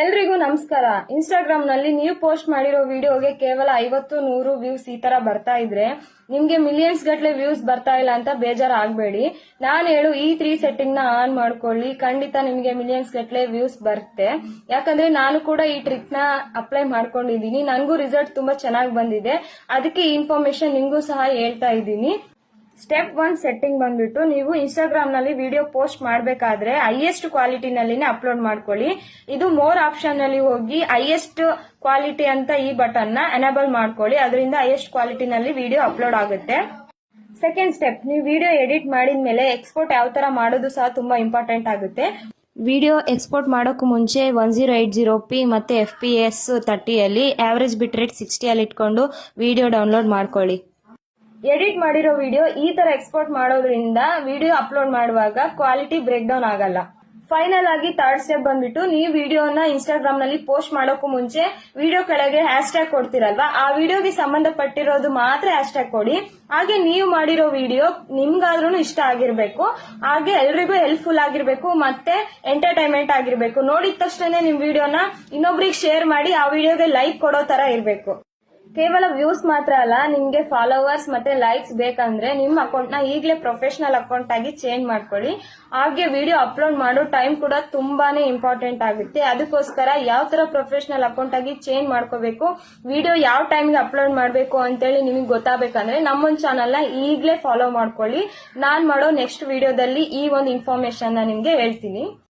ಎಲ್ರಿಗೂ ನಮಸ್ಕಾರ. ಇನ್ಸ್ಟಾಗ್ರಾಮ್ ನಲ್ಲಿ ನೀವು ಪೋಸ್ಟ್ ಮಾಡಿರೋ ವಿಡಿಯೋಗೆ ಕೇವಲ 50-100 ವ್ಯೂಸ್ ಈ ತರ ಬರ್ತಾ ಇದ್ರೆ ನಿಮ್ಗೆ ಮಿಲಿಯನ್ಸ್ ಗಟ್ಲೆ ವ್ಯೂಸ್ ಬರ್ತಾ ಇಲ್ಲ ಅಂತ ಬೇಜಾರು ಆಗ್ಬೇಡಿ. ನಾನು ಹೇಳು ಈ 3 ಸೆಟ್ಟಿಂಗ್ ನ ಆನ್ ಮಾಡ್ಕೊಳ್ಳಿ, ಖಂಡಿತ ನಿಮ್ಗೆ ಮಿಲಿಯನ್ಸ್ ಗಟ್ಲೆ ವ್ಯೂಸ್ ಬರುತ್ತೆ. ಯಾಕಂದ್ರೆ ನಾನು ಕೂಡ ಈ ಟ್ರಿಕ್ ನ ಅಪ್ಲೈ ಮಾಡ್ಕೊಂಡಿದೀನಿ, ನನಗೂ ರಿಸಲ್ಟ್ ತುಂಬಾ ಚೆನ್ನಾಗಿ ಬಂದಿದೆ. ಅದಕ್ಕೆ ಈ ಇನ್ಫಾರ್ಮೇಶನ್ ನಿಮ್ಗೂ ಸಹ ಹೇಳ್ತಾ ಇದ್ದೀನಿ. ಸ್ಟೆಪ್ 1 ಸೆಟ್ಟಿಂಗ್ ಬಂದ್ಬಿಟ್ಟು ನೀವು ಇನ್ಸ್ಟಾಗ್ರಾಮ್ ನಲ್ಲಿ ವಿಡಿಯೋ ಪೋಸ್ಟ್ ಮಾಡಬೇಕಾದ್ರೆ ಹೈಯೆಸ್ಟ್ ಕ್ವಾಲಿಟಿ ನಲ್ಲಿನೇ ಅಪ್ಲೋಡ್ ಮಾಡ್ಕೊಳ್ಳಿ. ಇದು ಮೋರ್ ಆಪ್ಷನ್ ನಲ್ಲಿ ಹೋಗಿ ಹೈಯೆಸ್ಟ್ ಕ್ವಾಲಿಟಿ ಅಂತ ಈ ಬಟನ್ ನ ಎನೇಬಲ್ ಮಾಡ್ಕೊಳ್ಳಿ. ಅದರಿಂದ ಹೈಯೆಸ್ಟ್ ಕ್ವಾಲಿಟಿ ನಲ್ಲಿ ವಿಡಿಯೋ ಅಪ್ಲೋಡ್ ಆಗುತ್ತೆ. ಸೆಕೆಂಡ್ ಸ್ಟೆಪ್, ನೀವು ವಿಡಿಯೋ ಎಡಿಟ್ ಮಾಡಿದ್ಮೇಲೆ ಎಕ್ಸ್ಪೋರ್ಟ್ ಯಾವ ತರ ಮಾಡೋದು ಸಹ ತುಂಬಾ ಇಂಪಾರ್ಟೆಂಟ್ ಆಗುತ್ತೆ. ವಿಡಿಯೋ ಎಕ್ಸ್ಪೋರ್ಟ್ ಮಾಡೋಕ್ಕೂ ಮುಂಚೆ 1080p ಮತ್ತೆ FPS 30 ಅಲ್ಲಿ ಆವರೇಜ್ ಬಿಟ್ ರೇಟ್ 60 ಅಲ್ಲಿ ಇಟ್ಕೊಂಡು ವಿಡಿಯೋ ಡೌನ್ಲೋಡ್ ಮಾಡ್ಕೊಳ್ಳಿ. ಎಡಿಟ್ ಮಾಡಿರೋ ವಿಡಿಯೋ ಈ ತರ ಎಕ್ಸ್ಪೋರ್ಟ್ ಮಾಡೋದ್ರಿಂದ ವಿಡಿಯೋ ಅಪ್ಲೋಡ್ ಮಾಡುವಾಗ ಕ್ವಾಲಿಟಿ ಬ್ರೇಕ್ ಡೌನ್ ಆಗಲ್ಲ. ಫೈನಲ್ ಆಗಿ ಥರ್ಡ್ ಸ್ಟೆಪ್ ಬಂದ್ಬಿಟ್ಟು ನೀವು ವಿಡಿಯೋನ ಇನ್ಸ್ಟಾಗ್ರಾಮ್ ನಲ್ಲಿ ಪೋಸ್ಟ್ ಮಾಡೋಕ್ಕೂ ಮುಂಚೆ ವಿಡಿಯೋ ಕೆಳಗೆ ಹ್ಯಾಶ್ ಟ್ಯಾಗ್ ಕೊಡ್ತಿರಲ್ವಾ, ಆ ವಿಡಿಯೋಗೆ ಸಂಬಂಧಪಟ್ಟಿರೋದು ಮಾತ್ರ ಹ್ಯಾಶ್ ಟ್ಯಾಗ್ ಕೊಡಿ. ಹಾಗೆ ನೀವು ಮಾಡಿರೋ ವಿಡಿಯೋ ನಿಮ್ಗಾದ್ರೂ ಇಷ್ಟ ಆಗಿರ್ಬೇಕು, ಹಾಗೆ ಎಲ್ರಿಗೂ ಹೆಲ್ಪ್ಫುಲ್ ಆಗಿರ್ಬೇಕು, ಮತ್ತೆ ಎಂಟರ್ಟೈನ್ಮೆಂಟ್ ಆಗಿರ್ಬೇಕು. ನೋಡಿದ ತಕ್ಷಣ ನಿಮ್ ವಿಡಿಯೋನ ಇನ್ನೊಬ್ರಿಗೆ ಶೇರ್ ಮಾಡಿ ಆ ವಿಡಿಯೋಗೆ ಲೈಕ್ ಕೊಡೋ ತರ ಇರ್ಬೇಕು. ಕೇವಲ ವ್ಯೂಸ್ ಮಾತ್ರ ಅಲ್ಲ, ನಿಮ್ಗೆ ಫಾಲೋವರ್ಸ್ ಮತ್ತೆ ಲೈಕ್ಸ್ ಬೇಕಂದ್ರೆ ನಿಮ್ಮ ಅಕೌಂಟ್ ನ ಈಗಲೇ ಪ್ರೊಫೆಷನಲ್ ಅಕೌಂಟ್ ಆಗಿ ಚೇಂಜ್ ಮಾಡ್ಕೊಳ್ಳಿ. ಹಾಗೆ ವಿಡಿಯೋ ಅಪ್ಲೋಡ್ ಮಾಡೋ ಟೈಮ್ ಕೂಡ ತುಂಬಾನೇ ಇಂಪಾರ್ಟೆಂಟ್ ಆಗುತ್ತೆ. ಅದಕ್ಕೋಸ್ಕರ ಯಾವ ತರ ಪ್ರೊಫೆಷನಲ್ ಅಕೌಂಟ್ ಆಗಿ ಚೇಂಜ್ ಮಾಡ್ಕೋಬೇಕು, ವಿಡಿಯೋ ಯಾವ ಟೈಮ್ಗೆ ಅಪ್ಲೋಡ್ ಮಾಡಬೇಕು ಅಂತೇಳಿ ನಿಮಗೆ ಗೊತ್ತಾಗಬೇಕಂದ್ರೆ ನಮ್ಮೊಂದು ಚಾನಲ್ ನ ಈಗಲೇ ಫಾಲೋ ಮಾಡ್ಕೊಳ್ಳಿ. ನಾನ್ ಮಾಡೋ ನೆಕ್ಸ್ಟ್ ವಿಡಿಯೋದಲ್ಲಿ ಈ ಒಂದು ಇನ್ಫಾರ್ಮೇಶನ್ ನ ನಿಮ್ಗೆ ಹೇಳ್ತೀನಿ.